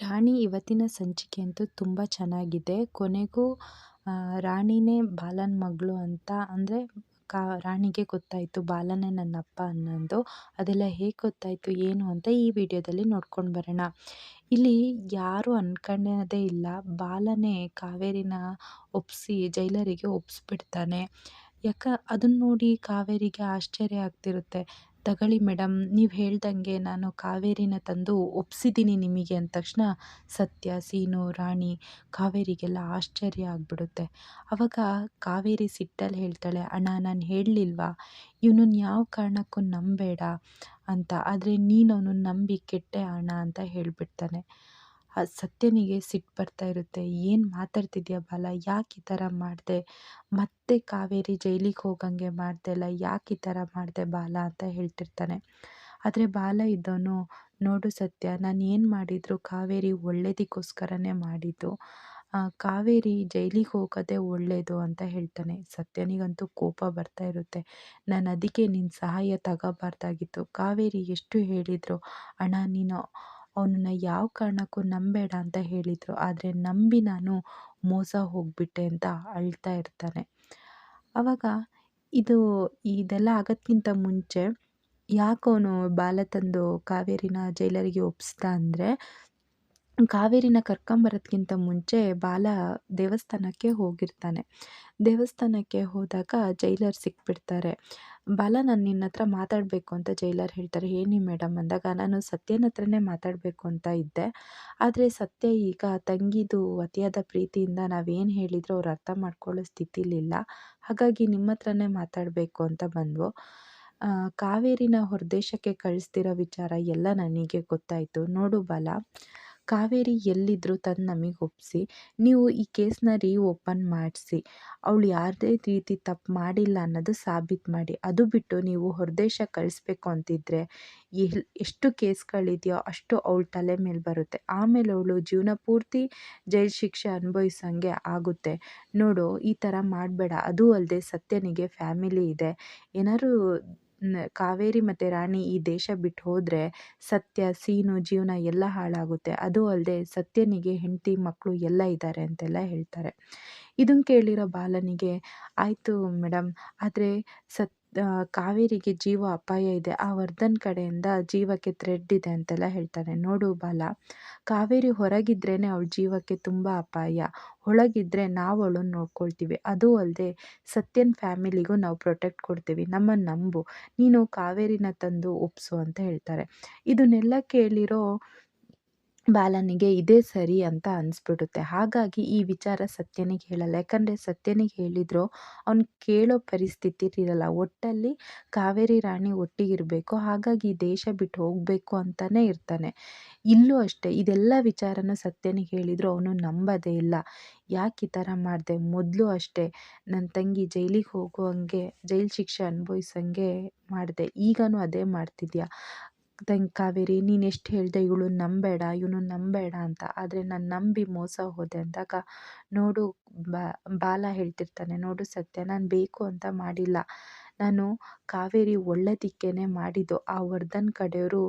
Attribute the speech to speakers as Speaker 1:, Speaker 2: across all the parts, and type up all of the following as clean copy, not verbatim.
Speaker 1: ರಾಣಿ ಇವತ್ತಿನ ಸಂಚಿಕೆ ಅಂತೂ ತುಂಬ ಚೆನ್ನಾಗಿದೆ. ಕೊನೆಗೂ ರಾಣಿನೇ ಬಾಲನ ಮಗಳು ಅಂತ ಅಂದರೆ ರಾಣಿಗೆ ಗೊತ್ತಾಯಿತು ಬಾಲನೇ ನನ್ನಪ್ಪ ಅನ್ನೋದು. ಅದೆಲ್ಲ ಹೇಗೆ ಗೊತ್ತಾಯಿತು ಏನು ಅಂತ ಈ ವಿಡಿಯೋದಲ್ಲಿ ನೋಡ್ಕೊಂಡು ಬರೋಣ. ಇಲ್ಲಿ ಯಾರೂ ಅನ್ಕೊಳ್ಳೋದೇ ಇಲ್ಲ, ಬಾಲನೇ ಕಾವೇರಿನ ಒಪ್ಪಿಸಿ ಜೈಲರಿಗೆ ಒಪ್ಪಿಸ್ಬಿಡ್ತಾನೆ. ಅದನ್ನ ನೋಡಿ ಕಾವೇರಿಗೆ ಆಶ್ಚರ್ಯ ಆಗ್ತಿರುತ್ತೆ. ತಗೊಳ್ಳಿ ಮೇಡಮ್, ನೀವು ಹೇಳ್ದಂಗೆ ನಾನು ಕಾವೇರಿನ ತಂದು ಒಪ್ಸಿದ್ದೀನಿ ನಿಮಗೆ ಅಂದ ತಕ್ಷಣ ಸತ್ಯ, ಸೀನು, ರಾಣಿ, ಕಾವೇರಿಗೆಲ್ಲ ಆಶ್ಚರ್ಯ ಆಗಿಬಿಡುತ್ತೆ. ಆವಾಗ ಕಾವೇರಿ ಸಿಟ್ಟಲ್ಲಿ ಹೇಳ್ತಾಳೆ, ಅಣ್ಣ ನಾನು ಹೇಳಲಿಲ್ವಾ ಇವನನ್ನು ಯಾವ ಕಾರಣಕ್ಕೂ ನಂಬೇಡ ಅಂತ, ಆದರೆ ನೀನು ಅವನನ್ನು ನಂಬಿ ಕೆಟ್ಟೆ ಅಣ್ಣ ಅಂತ ಹೇಳಿಬಿಡ್ತಾನೆ. ಸತ್ಯನಿಗೆ ಸಿಟ್ಟು ಬರ್ತಾ ಇರುತ್ತೆ. ಏನು ಮಾತಾಡ್ತಿದ್ಯಾ ಬಾಲ, ಯಾಕೆ ಈ ಥರ ಮಾಡಿದೆ, ಮತ್ತೆ ಕಾವೇರಿ ಜೈಲಿಗೆ ಹೋಗಂಗೆ ಮಾಡ್ದೆಲ್ಲ, ಯಾಕೆ ಈ ಥರ ಮಾಡಿದೆ ಬಾಲ ಅಂತ ಹೇಳ್ತಿರ್ತಾನೆ. ಆದರೆ ಬಾಲ ಇದ್ದವನು, ನೋಡು ಸತ್ಯ, ನಾನು ಏನು ಮಾಡಿದ್ರು ಕಾವೇರಿ ಒಳ್ಳೇದಕ್ಕೋಸ್ಕರನೇ ಮಾಡಿದ್ದು, ಕಾವೇರಿ ಜೈಲಿಗೆ ಹೋಗೋದೇ ಒಳ್ಳೆಯದು ಅಂತ ಹೇಳ್ತಾನೆ. ಸತ್ಯನಿಗಂತೂ ಕೋಪ ಬರ್ತಾ ಇರುತ್ತೆ. ನಾನು ಅದಕ್ಕೆ ನಿನ್ನ ಸಹಾಯ ತಗೋಬಾರ್ದಾಗಿತ್ತು. ಕಾವೇರಿ ಎಷ್ಟು ಹೇಳಿದರು, ಅಣ್ಣ ನೀನು ಅವನನ್ನ ಯಾವ ಕಾರಣಕ್ಕೂ ನಂಬೇಡ ಅಂತ ಹೇಳಿದರು, ಆದರೆ ನಂಬಿ ನಾನು ಮೋಸ ಹೋಗಿಬಿಟ್ಟೆ ಅಂತ ಅಳ್ತಾ ಇರ್ತಾನೆ. ಆವಾಗ ಇದೆಲ್ಲ ಆಗೋದ್ಕಿಂತ ಮುಂಚೆ ಯಾಕವನು ಬಾಲ ತಂದು ಕಾವೇರಿನ ಜೈಲರಿಗೆ ಒಪ್ಪಿಸ್ದ ಅಂದರೆ, ಕಾವೇರಿನ ಕರ್ಕೊಂಬರೋದ್ಕಿಂತ ಮುಂಚೆ ಬಾಲ ದೇವಸ್ಥಾನಕ್ಕೆ ಹೋಗಿರ್ತಾನೆ. ದೇವಸ್ಥಾನಕ್ಕೆ ಹೋದಾಗ ಜೈಲರ್ ಸಿಕ್ಬಿಡ್ತಾರೆ. ಬಾಲ, ನಾನು ನಿನ್ನ ಹತ್ರ ಮಾತಾಡಬೇಕು ಅಂತ ಜೈಲರ್ ಹೇಳ್ತಾರೆ. ಏನಿ ಮೇಡಮ್ ಅಂದಾಗ, ನಾನು ಸತ್ಯನ ಹತ್ರನೇ ಮಾತಾಡಬೇಕು ಅಂತ ಇದ್ದೆ, ಆದರೆ ಸತ್ಯ ಈಗ ತಂಗಿದು ಅತಿಯಾದ ಪ್ರೀತಿಯಿಂದ ನಾವೇನು ಹೇಳಿದರೂ ಅವ್ರು ಅರ್ಥ ಮಾಡ್ಕೊಳ್ಳೋ ಸ್ಥಿತಿಲಿಲ್ಲ, ಹಾಗಾಗಿ ನಿಮ್ಮ ಹತ್ರನೇ ಮಾತಾಡಬೇಕು ಅಂತ ಬಂದವು. ಕಾವೇರಿನ ಹೊರದೇಶಕ್ಕೆ ಕಳಿಸ್ತಿರೋ ವಿಚಾರ ಎಲ್ಲ ನನಗೆ ಗೊತ್ತಾಯಿತು. ನೋಡು ಬಾಲ, ಕಾವೇರಿ ಎಲ್ಲಿದ್ದರೂ ತಂದು ನಮಗೆ ಒಪ್ಪಿಸಿ, ನೀವು ಈ ಕೇಸ್ನ ಓಪನ್ ಮಾಡಿಸಿ, ಅವಳು ಯಾವುದೇ ರೀತಿ ತಪ್ಪು ಮಾಡಿಲ್ಲ ಅನ್ನೋದು ಸಾಬೀತು ಮಾಡಿ. ಅದು ಬಿಟ್ಟು ನೀವು ಹೊರದೇಶ ಕಳಿಸ್ಬೇಕು ಅಂತಿದ್ರೆ ಎಷ್ಟು ಕೇಸ್ಗಳಿದೆಯೋ ಅಷ್ಟು ಅವಳ ತಲೆ ಮೇಲೆ ಬರುತ್ತೆ. ಆಮೇಲೆ ಅವಳು ಜೀವನ ಪೂರ್ತಿ ಜೈಲು ಶಿಕ್ಷೆ ಅನುಭವಿಸೋಂಗೆ ಆಗುತ್ತೆ. ನೋಡು, ಈ ಥರ ಮಾಡಬೇಡ. ಅದೂ ಅಲ್ಲದೆ ಸತ್ಯನಿಗೆ ಫ್ಯಾಮಿಲಿ ಇದೆ. ಏನಾದ್ರು ಕಾವೇರಿ ಮತ್ತು ರಾಣಿ ಈ ದೇಶ ಬಿಟ್ಟು ಹೋದರೆ ಸತ್ಯ, ಸೀನು ಜೀವನ ಎಲ್ಲ ಹಾಳಾಗುತ್ತೆ. ಅದೂ ಅಲ್ಲದೆ ಸತ್ಯನಿಗೆ ಹೆಂಡತಿ ಮಕ್ಕಳು ಎಲ್ಲ ಇದ್ದಾರೆ ಅಂತೆಲ್ಲ ಹೇಳ್ತಾರೆ. ಇದನ್ನು ಕೇಳಿರೋ ಬಾಲನಿಗೆ, ಆಯಿತು ಮೇಡಮ್, ಆದರೆ ಕಾವೇರಿಗೆ ಜೀವ ಅಪಾಯ ಇದೆ, ಆ ವರ್ಧನ್ ಕಡೆಯಿಂದ ಜೀವಕ್ಕೆ ಥ್ರೆಡ್ ಇದೆ ಅಂತೆಲ್ಲ ಹೇಳ್ತಾನೆ. ನೋಡು ಬಾಲ, ಕಾವೇರಿ ಹೊರಗಿದ್ರೇ ಅವಳ ಜೀವಕ್ಕೆ ತುಂಬ ಅಪಾಯ, ಒಳಗಿದ್ರೆ ನಾವು ಅವಳನ್ನು ನೋಡ್ಕೊಳ್ತೀವಿ. ಅದೂ ಅಲ್ಲದೆ ಸತ್ಯನ ಫ್ಯಾಮಿಲಿಗೂ ನಾವು ಪ್ರೊಟೆಕ್ಟ್ ಕೊಡ್ತೀವಿ, ನಮ್ಮನ್ನು ನಂಬು, ನೀನು ಕಾವೇರಿನ ತಂದು ಒಪ್ಸು ಅಂತ ಹೇಳ್ತಾರೆ. ಇದನ್ನೆಲ್ಲ ಕೇಳಿರೋ ಬಾಲನಿಗೆ ಇದೇ ಸರಿ ಅಂತ ಅನಿಸ್ಬಿಡುತ್ತೆ. ಹಾಗಾಗಿ ಈ ವಿಚಾರ ಸತ್ಯನಿಗೆ ಹೇಳಲ್ಲ. ಯಾಕಂದರೆ ಸತ್ಯನಿಗೆ ಹೇಳಿದ್ರು ಅವ್ನು ಕೇಳೋ ಪರಿಸ್ಥಿತಿ ಇರಲ್ಲ. ಒಟ್ಟಲ್ಲಿ ಕಾವೇರಿ ರಾಣಿ ಒಟ್ಟಿಗಿರಬೇಕು, ಹಾಗಾಗಿ ಈ ದೇಶ ಬಿಟ್ಟು ಹೋಗಬೇಕು ಅಂತಲೇ ಇರ್ತಾನೆ. ಇಲ್ಲೂ ಅಷ್ಟೇ, ಇದೆಲ್ಲ ವಿಚಾರನ ಸತ್ಯನಿಗೆ ಹೇಳಿದ್ರು ಅವನು ನಂಬೋದೇ ಇಲ್ಲ. ಯಾಕೆ ಈ ಥರ ಮಾಡಿದೆ, ಮೊದಲು ಅಷ್ಟೇ ನನ್ನ ತಂಗಿ ಜೈಲಿಗೆ ಹೋಗುವಂಗೆ, ಜೈಲು ಶಿಕ್ಷೆ ಅನುಭವಿಸೋಂಗೆ ಮಾಡಿದೆ, ಈಗನೂ ಅದೇ ಮಾಡ್ತಿದ್ಯಾ ಕಾವೇರಿ, ನೀನು ಎಷ್ಟು ಹೇಳಿದೆ ಇವಳನ್ನ ನಂಬೇಡ, ಇವನನ್ನು ನಂಬೇಡ ಅಂತ, ಆದರೆ ನಾನು ನಂಬಿ ಮೋಸ ಹೋದೆ ಅಂದಾಗ, ನೋಡು ಬಾಲ ಹೇಳ್ತಿರ್ತಾನೆ, ನೋಡು ಸತ್ಯ, ನಾನು ಬೇಕು ಅಂತ ಮಾಡಿಲ್ಲ, ನಾನು ಕಾವೇರಿ ಒಳ್ಳೆದಕ್ಕೇ ಮಾಡಿದ್ದು. ಆ ವರ್ಧನ್ ಕಡೆಯವರು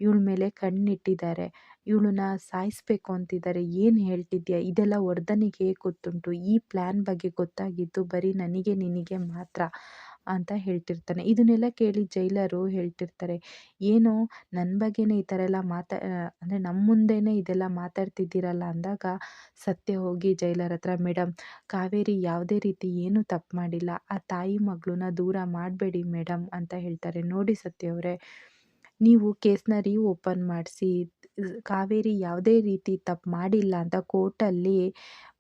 Speaker 1: ಇವಳ ಮೇಲೆ ಕಣ್ಣಿಟ್ಟಿದ್ದಾರೆ, ಇವಳನ್ನ ಸಾಯಿಸ್ಬೇಕು ಅಂತಿದ್ದಾರೆ. ಏನು ಹೇಳ್ತಿದ್ಯಾ, ಇದೆಲ್ಲ ವರ್ಧನಿಗೆ ಹೇಗೆ ಗೊತ್ತುಂಟು, ಈ ಪ್ಲ್ಯಾನ್ ಬಗ್ಗೆ ಗೊತ್ತಾಗಿದ್ದು ಬರೀ ನನಗೆ ನಿನಗೆ ಮಾತ್ರ ಅಂತ ಹೇಳ್ತಿರ್ತಾನೆ. ಇದನ್ನೆಲ್ಲ ಕೇಳಿ ಜೈಲರು ಹೇಳ್ತಿರ್ತಾರೆ, ಏನೋ ನನ್ನ ಬಗ್ಗೆನೇ ಈ ಥರ ಎಲ್ಲ ಅಂದರೆ ನಮ್ಮ ಮುಂದೆನೇ ಇದೆಲ್ಲ ಮಾತಾಡ್ತಿದ್ದೀರಲ್ಲ ಅಂದಾಗ, ಸತ್ಯ ಹೋಗಿ ಜೈಲರ್ ಹತ್ರ, ಮೇಡಮ್, ಕಾವೇರಿ ಯಾವುದೇ ರೀತಿ ಏನೂ ತಪ್ಪು ಮಾಡಿಲ್ಲ, ಆ ತಾಯಿ ಮಗಳನ್ನ ದೂರ ಮಾಡಬೇಡಿ ಮೇಡಮ್ ಅಂತ ಹೇಳ್ತಾರೆ. ನೋಡಿ ಸತ್ಯ ಅವರೇ, ನೀವು ಕೇಸ್ನ ಓಪನ್ ಮಾಡಿಸಿ, ಕಾವೇರಿ ಯಾವುದೇ ರೀತಿ ತಪ್ಪು ಮಾಡಿಲ್ಲ ಅಂತ ಕೋರ್ಟಲ್ಲಿ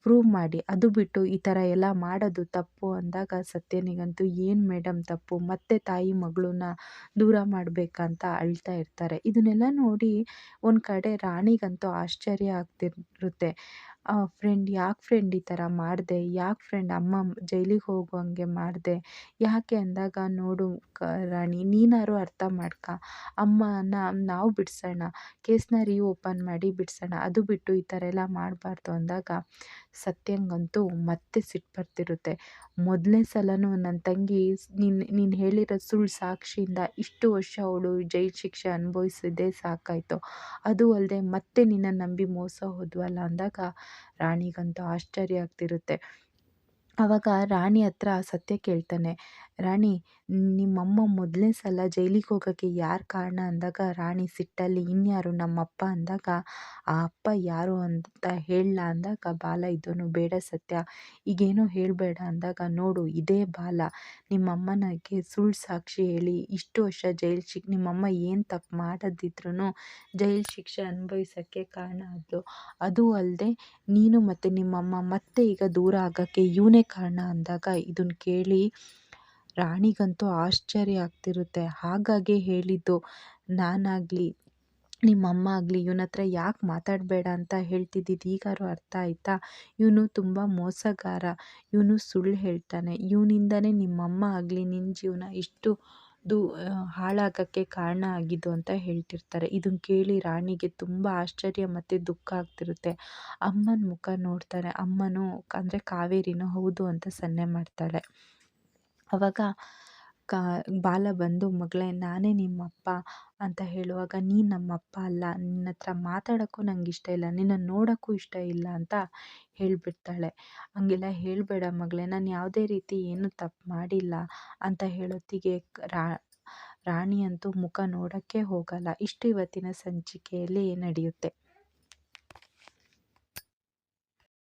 Speaker 1: ಪ್ರೂವ್ ಮಾಡಿ, ಅದು ಬಿಟ್ಟು ಈ ಥರ ಎಲ್ಲ ಮಾಡೋದು ತಪ್ಪು ಅಂದಾಗ ಸತ್ಯನಿಗಂತೂ ಏನು ಮೇಡಮ್ ತಪ್ಪು, ಮತ್ತೆ ತಾಯಿ ಮಗಳನ್ನ ದೂರ ಮಾಡಬೇಕಂತ ಅಳ್ತಾ ಇರ್ತಾರೆ. ಇದನ್ನೆಲ್ಲ ನೋಡಿ ಒಂದು ಕಡೆ ರಾಣಿಗಂತೂ ಆಶ್ಚರ್ಯ ಆಗ್ತಿರುತ್ತೆ. ಯಾಕೆ ಫ್ರೆಂಡ್ ಈ ಥರ ಮಾಡಿದೆ, ಯಾಕೆ ಫ್ರೆಂಡ್ ಅಮ್ಮ ಜೈಲಿಗೆ ಹೋಗುವಂಗೆ ಮಾಡಿದೆ, ಯಾಕೆ ಅಂದಾಗ, ನೋಡು ರಾಣಿ, ನೀನಾದ್ರು ಅರ್ಥ ಮಾಡ್ಕ, ಅಮ್ಮನ ನಾವು ಬಿಡಿಸೋಣ, ಕೇಸ್ನ ಓಪನ್ ಮಾಡಿ ಬಿಡಿಸೋಣ, ಅದು ಬಿಟ್ಟು ಈ ಥರ ಎಲ್ಲ ಮಾಡಬಾರ್ದು ಅಂದಾಗ ಸತ್ಯಂಗಂತೂ ಮತ್ತೆ ಸಿಟ್ಟು ಬರ್ತಿರುತ್ತೆ. ಮೊದಲನೇ ಸಲನೂ ನನ್ನ ತಂಗಿ ನೀನು ಹೇಳಿರೋ ಸುಳ್ಳು ಸಾಕ್ಷಿಯಿಂದ ಇಷ್ಟು ವರ್ಷ ಅವಳು ಜೈಲು ಶಿಕ್ಷೆ ಅನುಭವಿಸಿದ್ದೇ ಸಾಕಾಯಿತು. ಅದು ಅಲ್ಲದೆ ಮತ್ತೆ ನಿನ್ನನ್ನು ನಂಬಿ ಮೋಸ ಹೋದ್ವಲ್ಲ ಅಂದಾಗ ರಾಣಿಗಂತೂ ಆಶ್ಚರ್ಯ ಆಗ್ತಿರುತ್ತೆ. ಆವಾಗ ರಾಣಿ ಹತ್ರ ಸತ್ಯ ಕೇಳ್ತಾನೆ. ರಾಣಿ, ನಿಮ್ಮಮ್ಮ ಮೊದಲನೇ ಸಲ ಜೈಲಿಗೆ ಹೋಗೋಕ್ಕೆ ಯಾರು ಕಾರಣ ಅಂದಾಗ ರಾಣಿ ಸಿಟ್ಟಲ್ಲಿ ಇನ್ಯಾರು ನಮ್ಮಪ್ಪ ಅಂದಾಗ, ಆ ಅಪ್ಪ ಯಾರು ಅಂತ ಹೇಳಲಾ ಅಂದಾಗ ಬಾಲ ಇದ್ದೋನು ಬೇಡ ಸತ್ಯ ಈಗೇನೋ ಹೇಳಬೇಡ ಅಂದಾಗ, ನೋಡು ಇದೇ ಬಾಲ ನಿಮ್ಮಮ್ಮನಿಗೆ ಸುಳ್ಳು ಸಾಕ್ಷಿ ಹೇಳಿ ಇಷ್ಟು ವರ್ಷ ನಿಮ್ಮಮ್ಮ ಏನು ತಪ್ಪು ಮಾಡದಿದ್ರೂ ಜೈಲು ಶಿಕ್ಷೆ ಅನುಭವಿಸೋಕ್ಕೆ ಕಾರಣ ಆದ್ಲು. ಅದೂ ಅಲ್ಲದೆ ನೀನು ಮತ್ತು ನಿಮ್ಮಮ್ಮ ಮತ್ತೆ ಈಗ ದೂರ ಆಗೋಕ್ಕೆ ಇವನೇ ಕಾರಣ ಅಂದಾಗ ಇದನ್ನು ಕೇಳಿ ರಾಣಿಗಂತೂ ಆಶ್ಚರ್ಯ ಆಗ್ತಿರುತ್ತೆ. ಹಾಗಾಗಿ ಹೇಳಿದ್ದು ನಾನಾಗಲಿ ನಿಮ್ಮಮ್ಮ ಆಗಲಿ ಇವನ ಹತ್ರ ಯಾಕೆ ಮಾತಾಡಬೇಡ ಅಂತ ಹೇಳ್ತಿದ್ದಿದ್ದು ಈಗಾದ್ರು ಅರ್ಥ ಆಯ್ತಾ? ಇವನು ತುಂಬ ಮೋಸಗಾರ, ಇವನು ಸುಳ್ಳು ಹೇಳ್ತಾನೆ, ಇವನಿಂದನೇ ನಿಮ್ಮಮ್ಮ ಆಗಲಿ ನಿನ್ನ ಜೀವನ ಇಷ್ಟು ಹಾಳಾಗೋಕ್ಕೆ ಕಾರಣ ಆಗಿದ್ದು ಅಂತ ಹೇಳ್ತಿರ್ತಾರೆ. ಇದನ್ನು ಕೇಳಿ ರಾಣಿಗೆ ತುಂಬ ಆಶ್ಚರ್ಯ ಮತ್ತು ದುಃಖ ಆಗ್ತಿರುತ್ತೆ. ಅಮ್ಮನ ಮುಖ ನೋಡ್ತಾರೆ. ಅಮ್ಮನೂ ಅಂದರೆ ಕಾವೇರಿನೂ ಹೌದು ಅಂತ ಸನ್ನೆ ಮಾಡ್ತಾಳೆ. ಆವಾಗ ಬಾಲ ಬಂದು, ಮಗಳೇ ನಾನೇ ನಿಮ್ಮಪ್ಪ ಅಂತ ಹೇಳುವಾಗ, ನೀನು ನಮ್ಮಪ್ಪ ಅಲ್ಲ, ನಿನ್ನ ಹತ್ರ ಮಾತಾಡೋಕ್ಕೂ ನಂಗೆ ಇಷ್ಟ ಇಲ್ಲ, ನಿನ್ನನ್ನು ನೋಡೋಕ್ಕೂ ಇಷ್ಟ ಇಲ್ಲ ಅಂತ ಹೇಳಿಬಿಡ್ತಾಳೆ. ಹಂಗೆಲ್ಲ ಹೇಳಬೇಡ ಮಗಳೇ, ನಾನು ಯಾವುದೇ ರೀತಿ ಏನೂ ತಪ್ಪು ಮಾಡಿಲ್ಲ ಅಂತ ಹೇಳೊತ್ತಿಗೆ ರಾಣಿ ಅಂತೂ ಮುಖ ನೋಡೋಕ್ಕೆ ಹೋಗಲ್ಲ. ಇಷ್ಟು ಇವತ್ತಿನ ಸಂಚಿಕೆಯಲ್ಲಿ ನಡೆಯುತ್ತೆ.